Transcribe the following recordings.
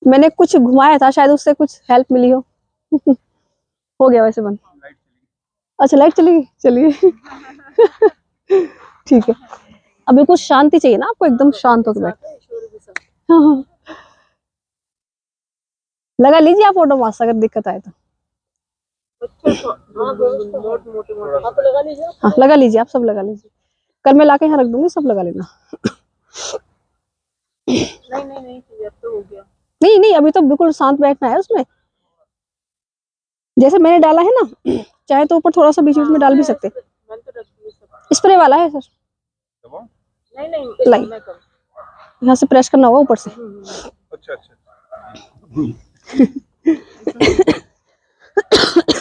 मैंने कुछ घुमाया था, शायद उससे कुछ हेल्प मिली हो। हो गया वैसे बंद। अच्छा लाइट चली गई, चलिए। ठीक है, अभी कुछ शांति चाहिए ना आपको, एकदम शांत होकर बैठ। हाँ हाँ, लगा लीजिए आप फोटो मास्क अगर दिक्कत आए तो। हाँ लगा लीजिए, आप सब लगा लीजिए, कल मैं लाके यहाँ रख दूंगी, सब लगा लेना। नहीं अब तो हो गया। नहीं नहीं, अभी तो बिल्कुल शांत बैठना है उसमें, जैसे मैंने डाला है ना, चाहे तो ऊपर थोड़ा सा बीच बीच में डाल भी सकते। स्प्रे वाला है सर। नहीं नहीं, यहाँ से प्रेस करना होगा ऊपर से। अच्छा अच्छा।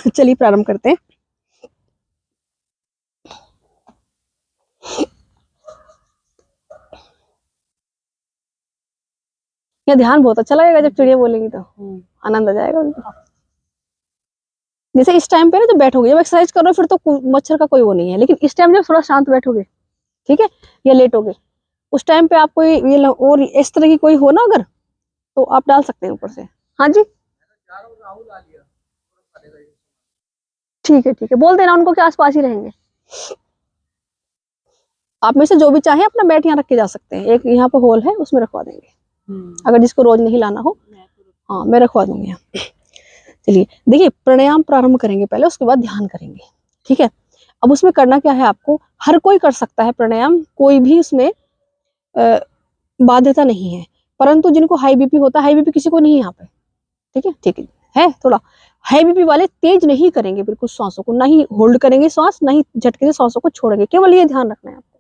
चलिए प्रारंभ करते हैं। यह ध्यान बहुत अच्छा लगेगा जब चिड़िया बोलेंगी तो आनंद आ जाएगा उनको। जैसे इस टाइम पे ना जब बैठोगे, जब एक्सरसाइज करो फिर तो मच्छर का कोई वो नहीं है, लेकिन इस टाइम जब थोड़ा शांत बैठोगे, ठीक है, या लेटोगे, उस टाइम पे आप कोई ये और इस तरह की कोई हो ना अगर, तो आप डाल सकते हैं ऊपर से। हाँ जी ठीक है, बोल देना उनको कि आसपास ही रहेंगे। आप में से जो भी चाहे अपना बैट यहाँ रख के जा सकते हैं, एक यहाँ पे होल है उसमें रखवा देंगे, अगर जिसको रोज नहीं लाना हो। हाँ मैं रखवा दूंगी यहाँ। चलिए देखिए, प्राणायाम प्रारंभ करेंगे पहले, उसके बाद ध्यान करेंगे, ठीक है। अब उसमें करना क्या है आपको, हर कोई कर सकता है प्राणायाम, कोई भी उसमें बाध्यता नहीं है, परंतु जिनको हाई बीपी होता है, हाई बीपी किसी को नहीं है यहाँ पे, ठीक है थोड़ा हाई बीपी वाले तेज नहीं करेंगे बिल्कुल सांसों को, ना ही होल्ड करेंगे सांस, ना ही झटके से सांसों को छोड़ेंगे, केवल ये ध्यान रखना है आपको,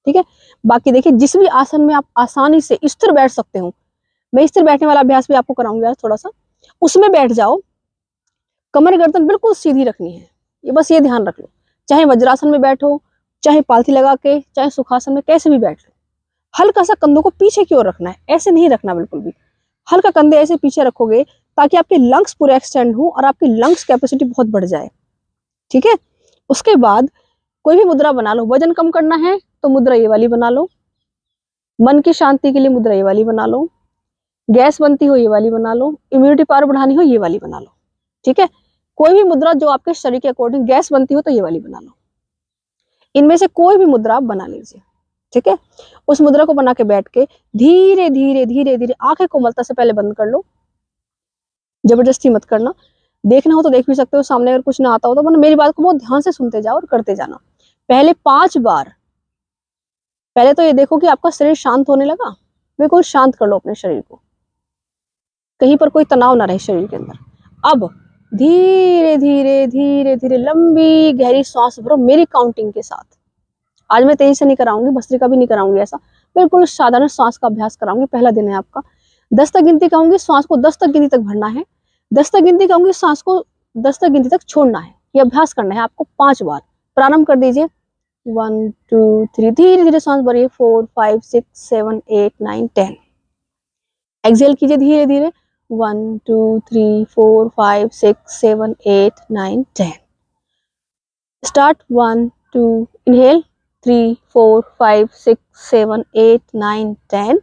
ठीक है। बाकी देखिए, जिस भी आसन में आप आसानी से स्थिर बैठ सकते हो, मैं स्थिर बैठने वाला अभ्यास भी आपको कराऊंगा थोड़ा सा, उसमें बैठ जाओ। कमर गर्दन बिल्कुल सीधी रखनी है, ये बस ये ध्यान रख लो, चाहे वज्रासन में बैठो, चाहे पालथी लगा के, चाहे सुखासन में, कैसे भी बैठ लो। हल्का सा कंधों को पीछे की ओर रखना है, ऐसे नहीं रखना बिल्कुल भी, हल्का कंधे ऐसे पीछे रखोगे ताकि आपके लंग्स पूरे एक्सटेंड हो और आपकी लंग्स कैपेसिटी बहुत बढ़ जाए, ठीक है। उसके बाद कोई भी मुद्रा बना लो, वजन कम करना है तो मुद्रा ये वाली बना लो, मन की शांति के लिए मुद्रा ये वाली बना लो, गैस बनती हो ये वाली बना लो, इम्यूनिटी पावर बढ़ानी हो ये वाली बना लो, ठीक है। कोई भी मुद्रा जो आपके शरीर के अकॉर्डिंग गैस बनती हो तो ये वाली बना लो, इनमें से कोई भी मुद्रा आप बना लीजिए, ठीक है। उस मुद्रा को बना के बैठ के धीरे धीरे धीरे धीरे आंखें कोमलता से पहले बंद कर लो, जबरदस्ती मत करना, देखना हो तो देख भी सकते हो, सामने अगर कुछ ना आता हो तो मेरी बात को बहुत ध्यान से सुनते जाओ और करते जाना। पहले 5 बार, पहले तो ये देखो कि आपका शरीर शांत होने लगा, बिल्कुल शांत कर लो अपने शरीर को, कहीं पर कोई तनाव ना रहे शरीर के अंदर। अब धीरे धीरे धीरे धीरे लंबी गहरी सांस भरो मेरी काउंटिंग के साथ। आज मैं तेजी से नहीं कराऊंगी, भस्त्रिका भी नहीं कराऊंगी, ऐसा बिल्कुल साधारण सांस का अभ्यास कराऊंगी। पहला दिन है आपका, 10 तक गिनती कहूंगी, सांस को 10 तक गिनती तक भरना है, 10 तक गिनती कहूंगी, सांस को 10 तक गिनती तक छोड़ना है। ये अभ्यास करना है आपको 5 बार। प्रारंभ कर दीजिए, 1 2 3, धीरे धीरे सांस भरिए, 4 5 6 7 8 9 10। एक्सेल कीजिए धीरे धीरे, 1 2 3 4 5 6 7 8 9 10। Start, 1 2, inhale 3 4 5 6 7 8 9 10।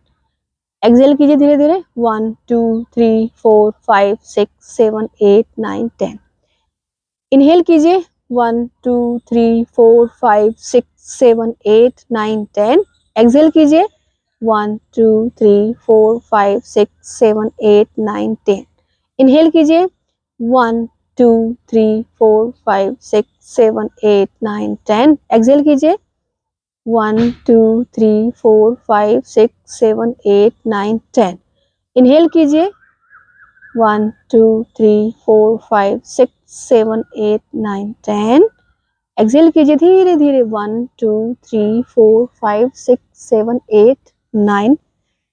एक्सेल कीजिए धीरे धीरे, 1 2 3 4 5 6 7 8 9 10। इनहेल कीजिए, 1 2 3 4 5 6 7 8 9 10। एक्सेल कीजिए, 1 2 3 4 5 6 7 8 9 10। इनहेल कीजिए, 1 2 3 4 5 6 7 8 9 10। एक्सेल कीजिए, 1 2 3 4 5 6 7 8 9 10। इनहेल कीजिए, 1 2 3 4 5 6 7 8 9 10। एक्सेल कीजिए धीरे धीरे, 1 2 3 4 5 6 7 8 9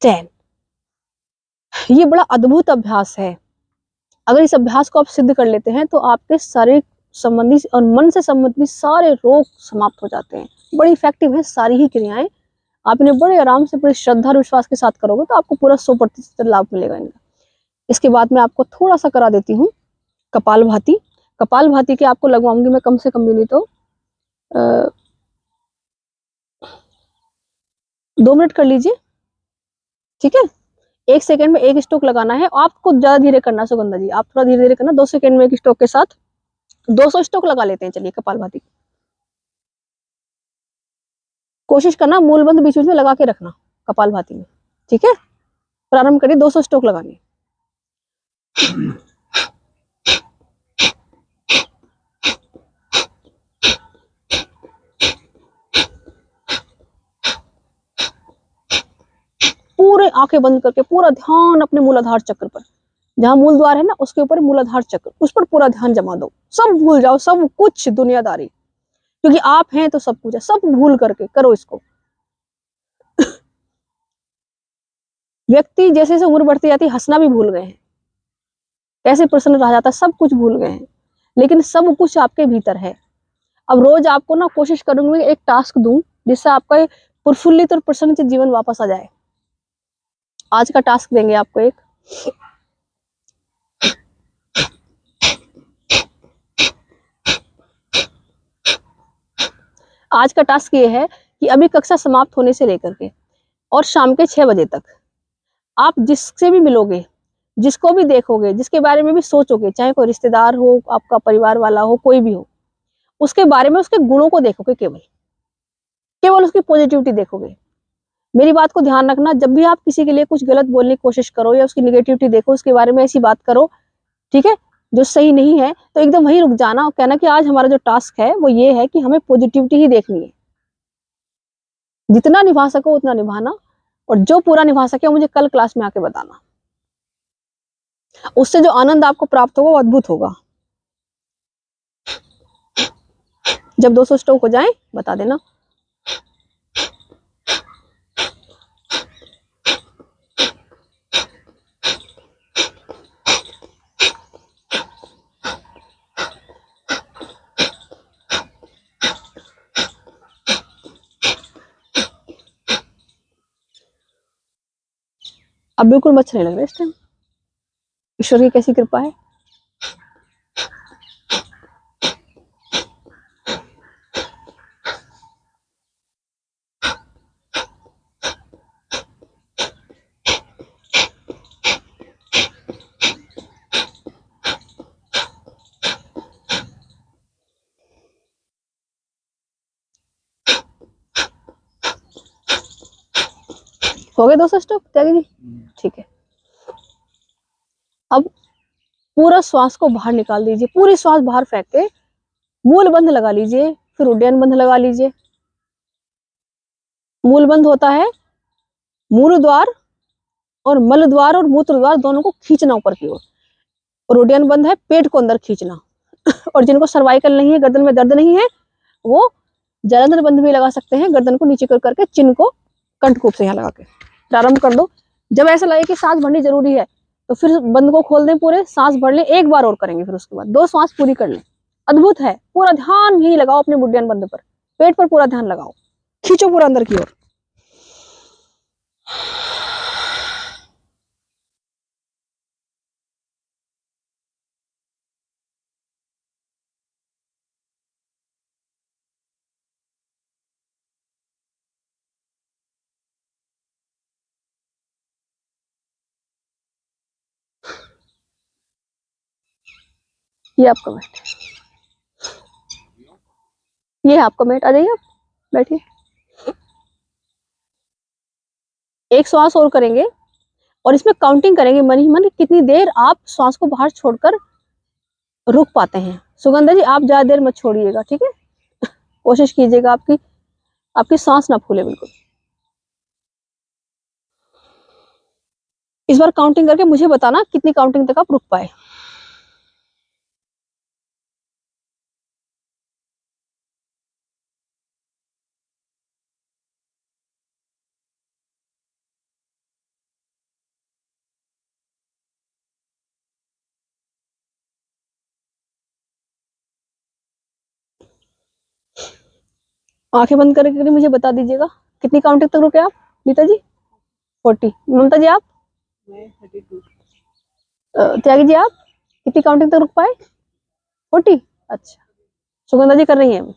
10। ये बड़ा अद्भुत अभ्यास है, अगर इस अभ्यास को आप सिद्ध कर लेते हैं तो आपके शरीर संबंधी और मन से संबंधित सारे रोग समाप्त हो जाते हैं। बड़ी इफेक्टिव है सारी ही क्रियाएं, आप इन्हें बड़े आराम से, बड़े श्रद्धा और विश्वास के साथ करोगे तो आपको पूरा 100% लाभ मिलेगा इनका। इसके बाद मैं आपको थोड़ा सा करा देती हूँ कपाल भाती। कपाल भाती के आपको लगवाऊंगी मैं कम से कम भी नहीं तो 2 मिनट कर लीजिए, ठीक है। 1 सेकंड में 1 स्ट्रोक लगाना है। आपको ज्यादा धीरे करना सुगंधा जी, आप थोड़ा धीरे धीरे करना। 2 सेकंड में 1 स्ट्रोक के साथ 200 स्ट्रोक लगा लेते हैं। चलिए कपालभाति कोशिश करना, मूल बंद बीच बीच में लगा के रखना कपालभाति में, ठीक है। प्रारंभ करिए 200 स्ट्रोक लगाने। पूरे आंखें बंद करके पूरा ध्यान अपने मूलाधार चक्र पर, जहां मूल द्वार है ना उसके ऊपर मूलाधार चक्र, उस पर पूरा ध्यान जमा दो। सब भूल जाओ, सब कुछ दुनियादारी, क्योंकि आप हैं तो सब कुछ है। सब भूल करके करो इसको। व्यक्ति जैसे जैसे उम्र बढ़ती जाती है हंसना भी भूल गए हैं, कैसे प्रसन्न रह जाता है, सब कुछ भूल गए हैं। लेकिन सब कुछ आपके भीतर है। अब रोज आपको ना कोशिश करूंगी एक टास्क दूं जिससे आपका प्रफुल्लित और प्रसन्नचित जीवन वापस आ जाए। आज का टास्क देंगे आपको एक, आज का टास्क ये है कि अभी कक्षा समाप्त होने से लेकर के और शाम के 6 बजे तक आप जिससे भी मिलोगे, जिसको भी देखोगे, जिसके बारे में भी सोचोगे, चाहे कोई रिश्तेदार हो, आपका परिवार वाला हो, कोई भी हो, उसके बारे में उसके गुणों को देखोगे, केवल केवल उसकी पॉजिटिविटी देखोगे। मेरी बात को ध्यान रखना, जब भी आप किसी के लिए कुछ गलत बोलने की कोशिश करो या उसकी निगेटिविटी देखो, उसके बारे में ऐसी बात करो, ठीक है, जो सही नहीं है, तो एकदम वहीं रुक जाना और कहना कि आज हमारा जो टास्क है वो ये है कि हमें पॉजिटिविटी ही देखनी है। जितना निभा सको उतना निभाना, और जो पूरा निभा सके मुझे कल क्लास में आके बताना। उससे जो आनंद आपको प्राप्त होगा वो अद्भुत होगा। जब 200 स्ट्रोक हो जाए बता देना। अब बिल्कुल मच्छर नहीं लग रहा इस टाइम, ईश्वर की कैसी कृपा है। हो गए 200 स्ट्रोक त्यागी जी, ठीक है। अब पूरा श्वास को बाहर निकाल दीजिए, पूरी श्वास बाहर फेंक के मूल बंध लगा लीजिए, फिर उड्डयन बंध लगा लीजिए। मूल बंध होता है मूल द्वार और मल द्वार और मूत्र द्वार दोनों को खींचना ऊपर की ओर, और उड्डयन बंध है पेट को अंदर खींचना। और जिनको सर्वाइकल नहीं है, गर्दन में दर्द नहीं है, वो जलंधर बंध भी लगा सकते हैं, गर्दन को नीचे कर करके चिन्ह को कंठकूप से यहाँ लगा के प्रारंभ कर दो। जब ऐसा लगे कि सांस भरनी जरूरी है तो फिर बंद को खोल दें, पूरे सांस भर लें, एक बार और करेंगे, फिर उसके बाद 2 सांस पूरी कर लें। अद्भुत है, पूरा ध्यान यही लगाओ अपने उड्डयन बंध पर, पेट पर पूरा ध्यान लगाओ, खींचो पूरा अंदर की ओर। ये आपका मैट, ये है आपका मैट, आ जाइए आप बैठिए। एक श्वास और करेंगे और इसमें काउंटिंग करेंगे मन ही मन कितनी देर आप श्वास को बाहर छोड़कर रुक पाते हैं। सुगंधा जी आप ज्यादा देर मत छोड़िएगा, ठीक है, कोशिश कीजिएगा आपकी आपकी सांस ना फूले बिल्कुल। इस बार काउंटिंग करके मुझे बताना कितनी काउंटिंग तक आप रुक पाए। आंखें बंद करके मुझे बता दीजिएगा कितनी काउंटिंग तक रुके आप। नीता जी 40, ममता जी आप, त्यागी जी आप कितनी काउंटिंग तक रुक पाए। 40, अच्छा। सुगंधा जी कर रही हैं।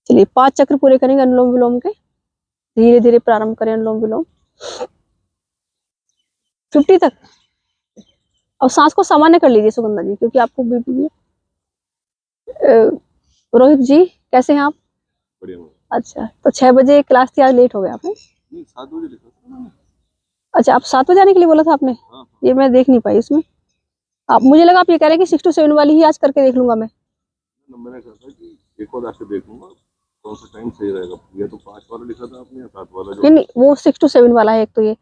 चलिए 5 चक्र पूरे करेंगे अनुलोम विलोम के, धीरे धीरे प्रारंभ करें अनुलोम विलोम। 50 तक। और सांस को सामान्य कर लीजिए सुगंधा जी, क्योंकि आपको बीपी है। रोहित जी कैसे हैं आप? बढ़िया। अच्छा, तो 6 बजे क्लास थी, आज लेट हो गए आपने? नहीं, 7 बजे लिखा था मैंने। अच्छा, आप 7 बजे आने के लिए बोला था आपने? हाँ। ये मैं देख नहीं पाई इसमें। आप, मुझे लगा आप ये कह रहे हैं कि 6 to 7 वाली ही आज करके देख लूंगा मैं। मैंने कहा था कि एक और आके देख लूंगा कौन सा टाइम सही रहेगा। ये तो 5 वाला लिखा था आपने या 7 वाला? जो नहीं, वो 6 to 7 वाला है एक तो ये।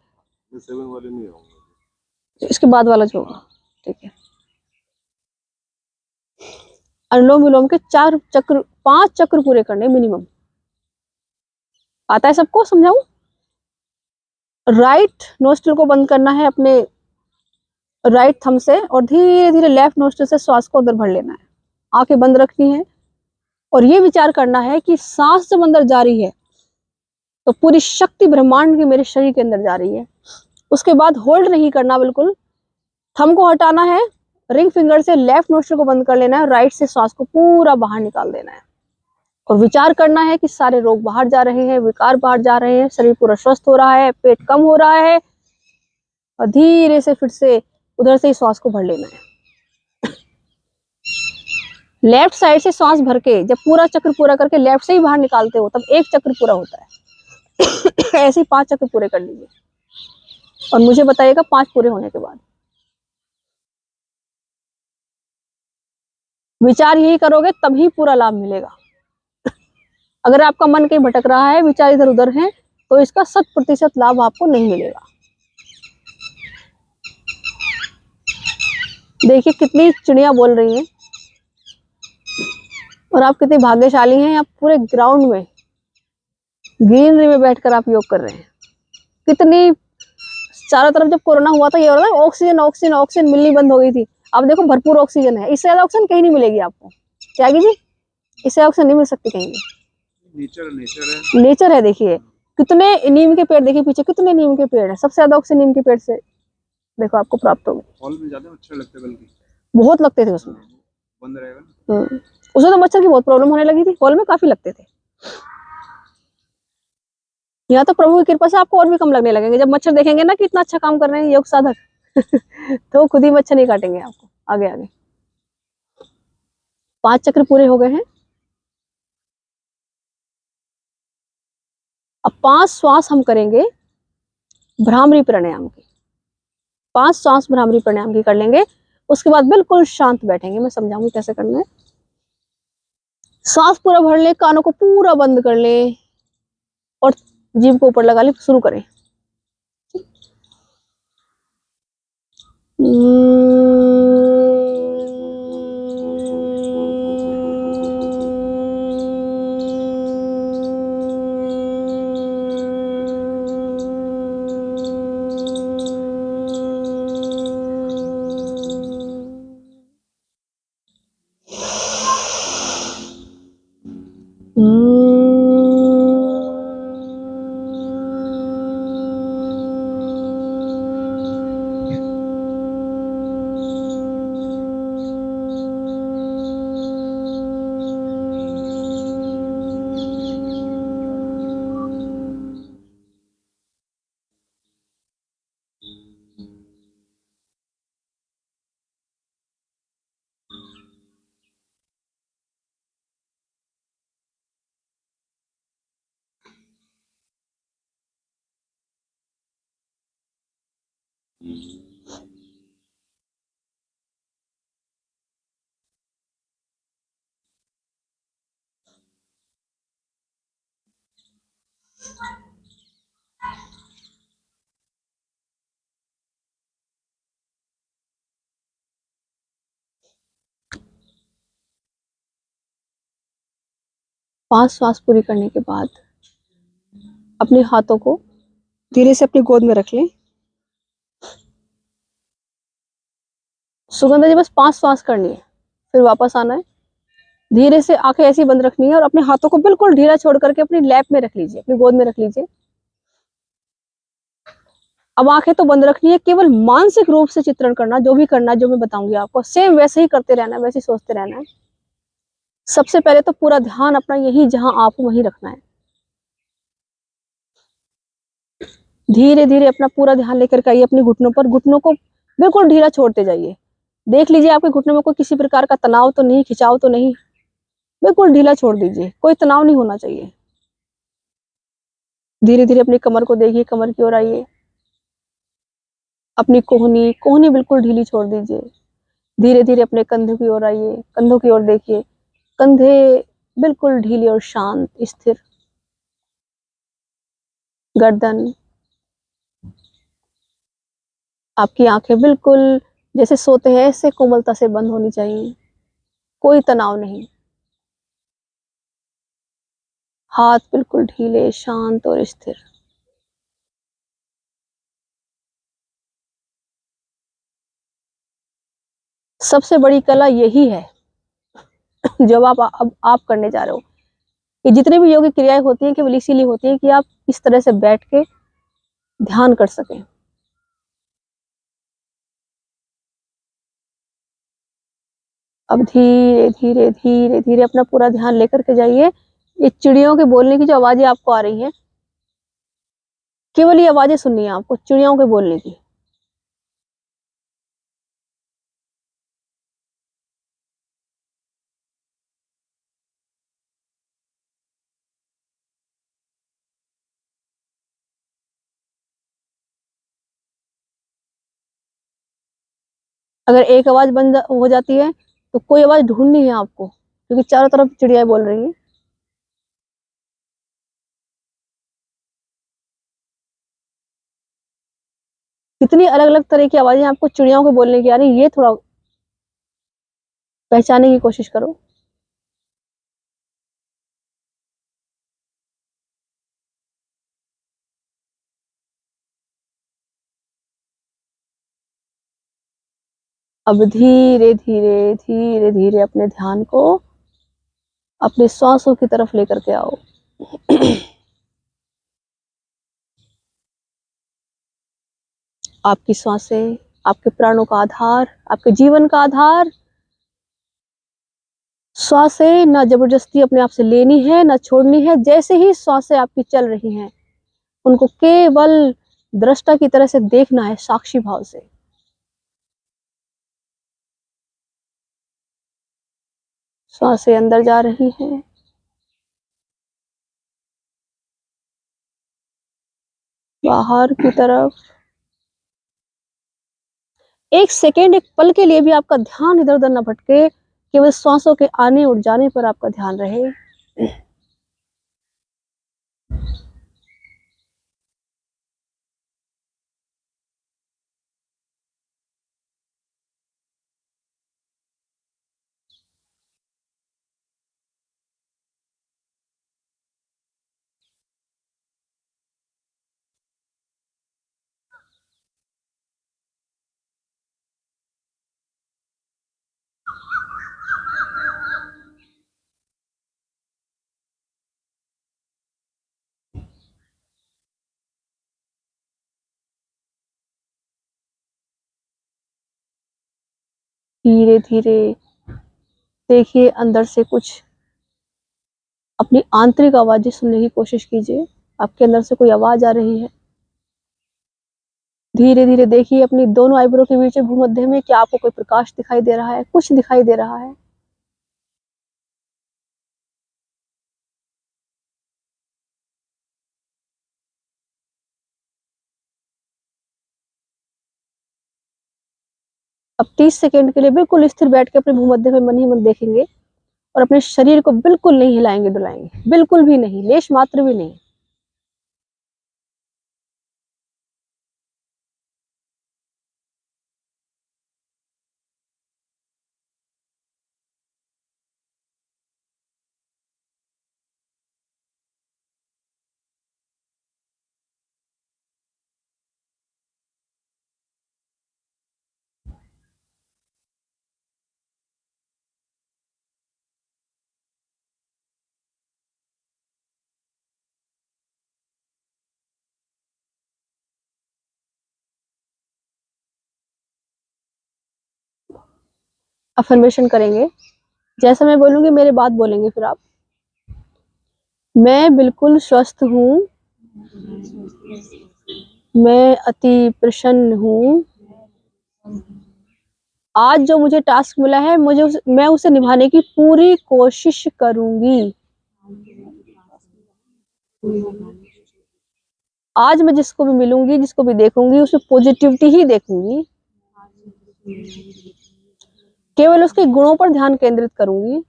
7 वाले नहीं आऊंगा। इसके बाद वाला जो होगा, ठीक है। अनुलोम विलोम के 4 चक्र, 5 चक्र पूरे करने मिनिमम। आता है सबको? समझाऊं? राइट नोस्ट्रल को बंद करना है अपने राइट थंब से, और धीरे धीरे लेफ्ट नोस्ट्रल से श्वास को अंदर भर लेना है। आंखें बंद रखनी है और ये विचार करना है कि सांस जब अंदर जा रही है तो पूरी शक्ति ब्रह्मांड की मेरे शरीर के अंदर जा रही है। उसके बाद होल्ड नहीं करना, बिल्कुल थंब को हटाना है, रिंग फिंगर से लेफ्ट नोस्ट्रल को बंद कर लेना है, राइट से श्वास को पूरा बाहर निकाल देना है और विचार करना है कि सारे रोग बाहर जा रहे हैं, विकार बाहर जा रहे हैं, शरीर पूरा स्वस्थ हो रहा है, पेट कम हो रहा है, और धीरे से फिर से उधर से ही श्वास को भर लेना है। लेफ्ट साइड से श्वास भर के जब पूरा चक्र पूरा करके लेफ्ट से ही बाहर निकालते हो तब एक चक्र पूरा होता है। ऐसे ही 5 चक्र पूरे कर लीजिए और मुझे बताइएगा 5 पूरे होने के बाद। विचार यही करोगे तभी पूरा लाभ मिलेगा। अगर आपका मन कहीं भटक रहा है, विचार इधर उधर है, तो इसका 100% लाभ आपको नहीं मिलेगा। देखिए कितनी चिड़िया बोल रही हैं और आप कितने भाग्यशाली हैं। आप पूरे ग्राउंड में ग्रीनरी में बैठकर आप योग कर रहे हैं। कितनी चारों तरफ जब कोरोना हुआ था ये हो रहा था, ऑक्सीजन ऑक्सीजन ऑक्सीजन मिलनी बंद हो गई थी। अब देखो भरपूर ऑक्सीजन है, इससे ज्यादा ऑक्सीजन कहीं नहीं मिलेगी आपको। त्यागी जी, इससे ऑक्सीजन नहीं मिल सकती कहीं भी। नेचर है। देखिए कितने नीम के पेड़, देखिए पीछे कितने नीम के पेड़ है, सबसे ज्यादा ऑक्सीजन नीम के पेड़ से देखो आपको प्राप्त होगी। हॉल में ज्यादा मच्छर लगते बल्कि बहुत लगते थे उसमें। बंद रहेगा। उसमें तो मच्छर की बहुत प्रॉब्लम होने लगी थी, हॉल में काफी लगते थे। यहाँ तो प्रभु की कृपा से आपको और भी कम लगने लगेंगे जब मच्छर देखेंगे ना कि इतना अच्छा काम कर रहे हैं योग साधक। तो खुद ही मच्छर नहीं काटेंगे आपको आगे आगे। 5 चक्र पूरे हो गए हैं। अब 5 श्वास हम करेंगे भ्रामरी प्राणायाम की। 5 श्वास भ्रामरी प्राणायाम की कर लेंगे। उसके बाद बिल्कुल शांत बैठेंगे, मैं समझाऊंगी कैसे करना है। सांस पूरा भर ले, कानों को पूरा बंद कर ले और जीभ को ऊपर लगा ले। शुरू करें। पांच श्वास पूरी करने के बाद अपने हाथों को धीरे से अपनी गोद में रख लें। सुगंधा जी बस 5 श्वास करनी है, फिर वापस आना है। धीरे से आंखें ऐसी बंद रखनी है और अपने हाथों को बिल्कुल ढीला छोड़ करके अपनी लैप में रख लीजिए, अपनी गोद में रख लीजिए। अब आंखें तो बंद रखनी है, केवल मानसिक रूप से चित्रण करना, जो भी करना जो मैं बताऊंगी आपको सेम वैसे ही करते रहना है, वैसे ही सोचते रहना है। सबसे पहले तो पूरा ध्यान अपना यही जहां आप वहीं रखना है। धीरे धीरे अपना पूरा ध्यान लेकर के आइए अपने घुटनों पर, घुटनों को बिल्कुल ढीला छोड़ते जाइए। देख लीजिए आपके घुटनों में कोई किसी प्रकार का तनाव तो नहीं, खिंचाव तो नहीं, बिल्कुल ढीला छोड़ दीजिए, कोई तनाव नहीं होना चाहिए। धीरे धीरे अपनी कमर को देखिए, कमर की ओर आइए। अपनी कोहनी, कोहनी बिल्कुल ढीली छोड़ दीजिए। धीरे धीरे अपने कंधों की ओर आइए, कंधों की ओर देखिए, कंधे बिल्कुल ढीले और शांत स्थिर। गर्दन, आपकी आंखें बिल्कुल जैसे सोते हैं ऐसे कोमलता से बंद होनी चाहिए, कोई तनाव नहीं। हाथ बिल्कुल ढीले, शांत और स्थिर। सबसे बड़ी कला यही है जो अब आप करने जा रहे हो। ये जितनी भी योगिक क्रियाएं होती हैं केवल इसीलिए होती हैं कि आप इस तरह से बैठ के ध्यान कर सकें। अब धीरे धीरे धीरे धीरे अपना पूरा ध्यान लेकर के जाइए। ये चिड़ियों के बोलने की जो आवाजें आपको आ रही हैं, केवल ये आवाजें सुननी है आपको, चिड़ियों के बोलने की। अगर एक आवाज बंद हो जाती है तो कोई आवाज ढूंढनी है आपको, क्योंकि चारों तरफ चिड़िया बोल रही हैं। कितनी अलग अलग तरह की आवाजें आपको चिड़ियों के बोलने की आ रही, ये थोड़ा पहचानने की कोशिश करो। अब धीरे धीरे धीरे धीरे अपने ध्यान को अपने श्वासों की तरफ लेकर के आओ। आपकी श्वासें आपके प्राणों का आधार, आपके जीवन का आधार। श्वासें ना जबरदस्ती अपने आप से लेनी है ना छोड़नी है। जैसे ही श्वासें आपकी चल रही हैं उनको केवल दृष्टा की तरह से देखना है, साक्षी भाव से। श्वासें अंदर जा रही हैं, बाहर की तरफ। एक सेकेंड, एक पल के लिए भी आपका ध्यान इधर उधर न भटके, केवल श्वासों के आने और जाने पर आपका ध्यान रहे। धीरे धीरे देखिए अंदर से कुछ अपनी आंतरिक आवाजें सुनने की कोशिश कीजिए। आपके अंदर से कोई आवाज आ रही है। धीरे धीरे देखिए अपनी दोनों आईब्रो के बीच भूमध्य में क्या आपको कोई प्रकाश दिखाई दे रहा है, कुछ दिखाई दे रहा है। अब 30 सेकंड के लिए बिल्कुल स्थिर बैठ के अपने भूमध्य में मन ही मन देखेंगे और अपने शरीर को बिल्कुल नहीं हिलाएंगे डुलाएंगे, बिल्कुल भी नहीं, लेश मात्र भी नहीं। अफर्मेशन करेंगे, जैसा मैं बोलूंगी मेरे बाद बोलेंगे फिर आप। मैं बिल्कुल स्वस्थ हूँ, मैं अति प्रसन्न हूँ। आज जो मुझे टास्क मिला है मैं उसे निभाने की पूरी कोशिश करूंगी। आज मैं जिसको भी मिलूंगी, जिसको भी देखूंगी, उसमें पॉजिटिविटी ही देखूंगी। केवल उसके गुणों पर ध्यान केंद्रित करूंगी।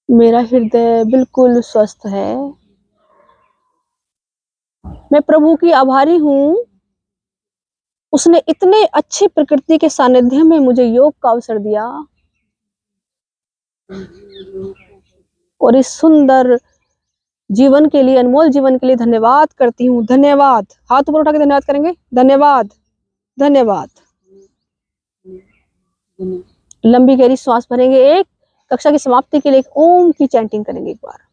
मेरा हृदय बिल्कुल स्वस्थ है। मैं प्रभु की आभारी हूँ। उसने इतने अच्छी प्रकृति के सानिध्य में मुझे योग का अवसर दिया और इस सुंदर जीवन के लिए, अनमोल जीवन के लिए धन्यवाद करती हूँ। धन्यवाद। हाथ ऊपर उठा के धन्यवाद करेंगे। धन्यवाद, धन्यवाद। लंबी गहरी श्वास भरेंगे। एक कक्षा की समाप्ति के लिए एक ओम की चैंटिंग करेंगे एक बार।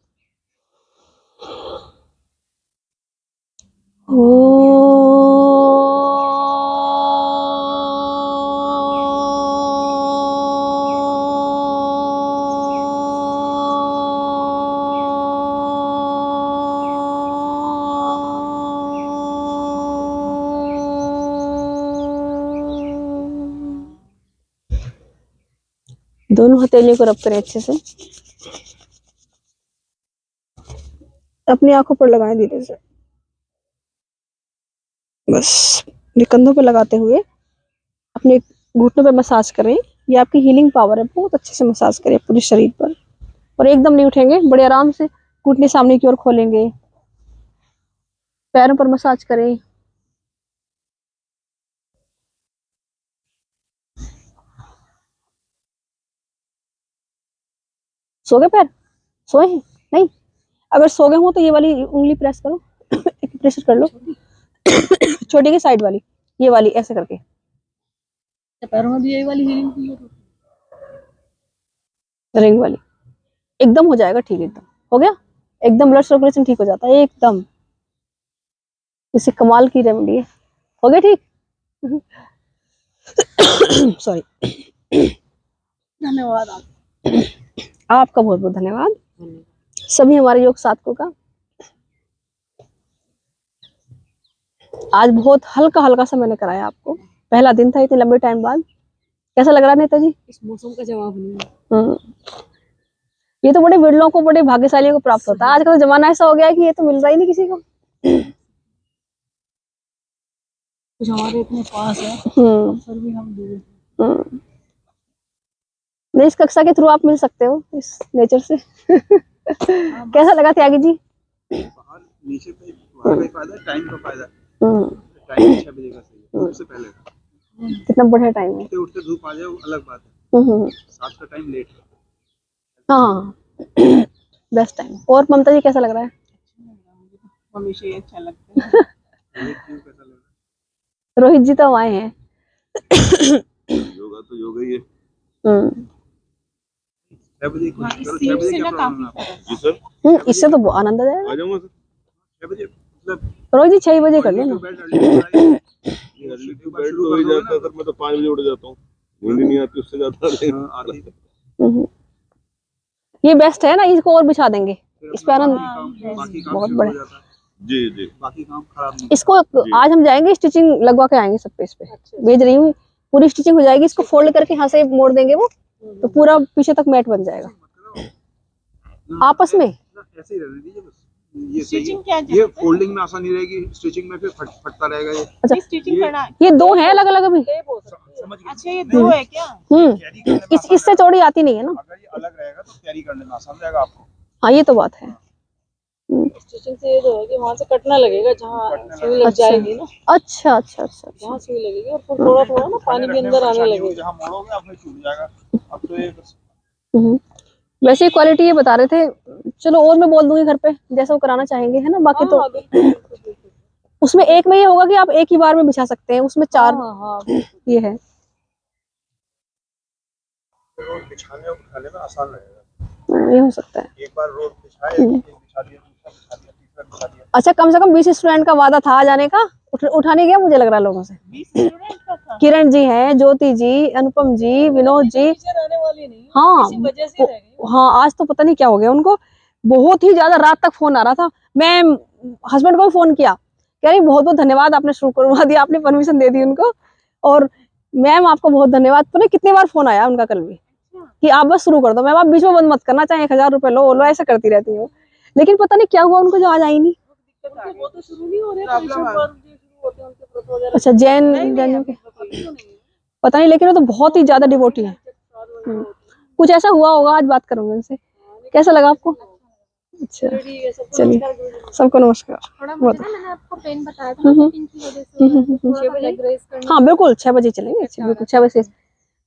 दोनों हथेलियों को रब करें अच्छे से। अपनी आंखों पर लगाएं धीरे से। बस ये कंधों पे लगाते हुए अपने घुटनों पे मसाज करें। ये आपकी हीलिंग पावर है। बहुत अच्छे से मसाज करें पूरे शरीर पर और एकदम नहीं उठेंगे। बड़े आराम से घुटने सामने की ओर खोलेंगे। पैरों पर मसाज करें। सो गए पैर? सोए हैं? नहीं, अगर सो गए हो तो ये वाली उंगली प्रेस करो। प्रेशर कर लो। छोटी की साइड वाली, ये वाली ऐसे करके। पैरों में भी यही वाली हीलिंग रिंग वाली। एकदम हो जाएगा ठीक। एकदम हो गया। एकदम ब्लड सर्कुलेशन ठीक हो जाता है एकदम। इसे कमाल की रेमेडी है। हो गया ठीक। सॉरी। धन्यवाद आपका बहुत बहुत धन्यवाद सभी हमारे योग साधकों का। आज बहुत हल्का हल्का सा मैंने कराया आपको। पहला दिन था इतने लंबे टाइम बाद। कैसा लग रहा है नेताजी? इस मौसम का जवाब नहीं। ये तो बड़े विरलों को, बड़े भाग्यशालियों को प्राप्त होता है। आज का तो जमाना ऐसा हो गया है कि ये तो मिल रहा ही नहीं किसी को। कुछ हमारे इतने पास है फिर भी हम दूर। नहीं, इस कक्षा के थ्रू आप मिल सकते हो इस नेचर से। कैसा लगा त्यागी जी? नीचे पे वहाँ का फायदा, टाइम का फायदा। टाइम 6 बजे का सही है, उससे पहले कितना बढ़िया टाइम है। उठते धूप आ जाए वो अलग बात है। 7 का टाइम लेट है। हाँ, बेस्ट टाइम। और ममता जी कैसा लग रहा है? हमेशा ही अच्छा लगता है। कैसा लग रहा रोहित जी तो आए हैं। योगा तो योगा ही है। 6 बजे कोशिश करो। 6 बजे क्या प्रॉब्लम है? जी सर, इससे तो आनंद आ जाएगा। आ जाऊंगा सर। 6 बजे मतलब रोहित जी 6 बजे कर लेना। अर्ली टू बेड तो हो ही जाता है सर। मैं तो 5 बजे उठ जाता हूँ। नींद नहीं आती उससे ज्यादा। ये बेस्ट है ना, इसको और बिछा देंगे। इस पे आनंद बहुत बड़ा। जी जी। बाकी काम खराब नहीं। इसको आज हम जाएंगे, स्टिचिंग लगवा के आएंगे सब पे। इस पे भेज रही हूँ, पूरी स्टिचिंग हो जाएगी। इसको फोल्ड करके यहाँ से मोड़ देंगे वो, तो पूरा पीछे तक मैट बन जाएगा आपस में। ऐसे ही रहने दीजिए बस। ये स्टिचिंग क्या ये फोल्डिंग में आसानी रहेगी, स्टिचिंग में फिर फटता रहेगा ये। अच्छा, स्टिचिंग करना ये दो हैं अलग अलग अभी। समझ गए? अच्छा, ये दो है क्या? कैरी करने में आसान इससे चौड़ी आती नहीं है ना। अगर ये अलग रहेगा तो कैरी करने में आसान रहेगा आपको। हाँ, ये तो बात है। स्टिचिंग से ये तो है कि वहाँ से कटना लगेगा, जहाँ सुई लग जाएगी ना। अच्छा अच्छा अच्छा। जहाँ सुई लगेगी और फिर थोड़ा थोड़ा ना पानी भी अंदर आने लगेगा। जहाँ मोड़ोगे आपने छूट जाएगा। अब तो ये वैसे क्वालिटी ये बता रहे थे। चलो और मैं बोल दूंगी घर पे जैसा वो कराना चाहेंगे, है ना। बाकी तो उसमें एक में ये होगा कि आप एक ही बार में बिछा सकते हैं। उसमें 4 ये है। रोड बिछाने और उठाने में आसान रहेगा। ये हो सकता है। एक बार रोड बिछाए, एक बिछा दिया, दूसरा बिछा दिया, तीसरा बिछा दिया। अच्छा, कम से कम 20 स्टूडेंट का वादा था आ जाने का। उठाने गया मुझे लग रहा है लोगों से। 20 स्टूडेंट का था। किरण जी हैं, ज्योति जी, अनुपम जी, विनोद जी। टीचर आने वाली नहीं, हाँ, इसी वजह से रह गई। हाँ, आज तो पता नहीं क्या हो गया उनको। बहुत ही ज्यादा रात तक फोन आ रहा था। मैं हस्बैंड को भी फोन किया, कह रही बहुत बहुत धन्यवाद, आपने शुरू करवा दिया, आपने परमिशन दे दी उनको, और मैम आपको बहुत धन्यवाद। पता नहीं कितने बार फोन आया उनका कल भी कि आप बस शुरू कर दो मैम, आप बीच में बंद मत करना, चाहे 1000 रुपए लो लो, ऐसे करती रहती हो। लेकिन पता नहीं क्या हुआ उनको, जो आज आई नहीं। वो तो शुरू नहीं हो रहे, ट्यूशन पर जो शुरू होते हैं उनके व्रत वगैरह। अच्छा, जैन के पता नहीं, लेकिन वो तो बहुत ही ज्यादा डिवोटी है। कुछ ऐसा हुआ होगा, आज बात करूंगी उनसे। कैसा लगा आपको? अच्छा, चलिए, सबको नमस्कार। थोड़ा मुझे ना, मैंने आपको पेन बताया था ना, पिंक की वजह से थोड़ा सा लेग रेस करना। हाँ बिल्कुल, 6 बजे चलेंगे, बिल्कुल 6 बजे।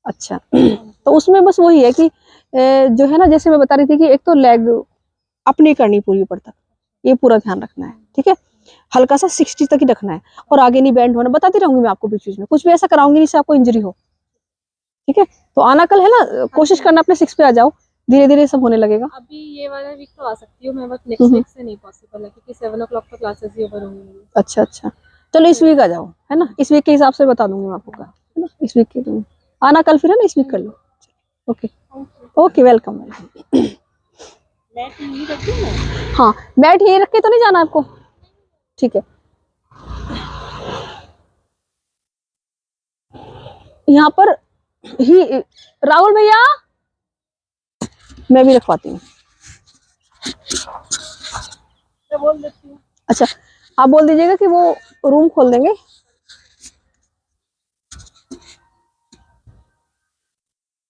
अच्छा तो उसमें बस वही है कि जो है ना, जैसे मैं बता रही थी कि एक तो लेग अपनी करनी पूरी ऊपर तक, ये पूरा ध्यान रखना है, ठीक है। हल्का सा 60 तक ही रखना है, और आगे नहीं बेंड होना। बताती रहूंगी मैं आपको बीच बीच में, कुछ भी ऐसा कराऊंगी नहीं से आपको इंजरी हो, ठीक है। तो आना कल है ना, कोशिश करना अपने 6 पे आ जाओ, धीरे धीरे सब होने लगेगा। अभी ये वाला वीक तो आ सकती हूँ मैं, बट नेक्स्ट वीक से नहीं पॉसिबल है, क्योंकि 7 o'clock तो क्लासेस ही ओवर होंगी मेरी। अच्छा अच्छा, चलो इस वीक आ जाओ, है ना, इस वीक के हिसाब से बता दूंगी मैं आपको, है ना, इस वीक के तुम आना कल, फिर है ना, इस वीक कर लो। Okay okay, welcome. मैट नहीं रखती मैं। हाँ, बैठ यही रख के तो नहीं जाना आपको, ठीक है। यहाँ पर ही राहुल भैया, मैं भी रखवाती हूँ। मैं बोल देती हूँ। अच्छा, आप बोल दीजिएगा कि वो रूम खोल देंगे।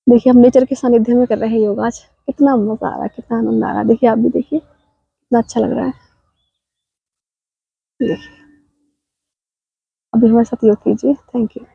देखिए, हम नेचर के सानिध्य में कर रहे हैं योगा आज, कितना मजा आ रहा है, कितना आनंद आ रहा है। देखिए, आप भी देखिए, कितना अच्छा लग रहा है। देखिए, अभी हमारे साथ योग कीजिए। Thank you.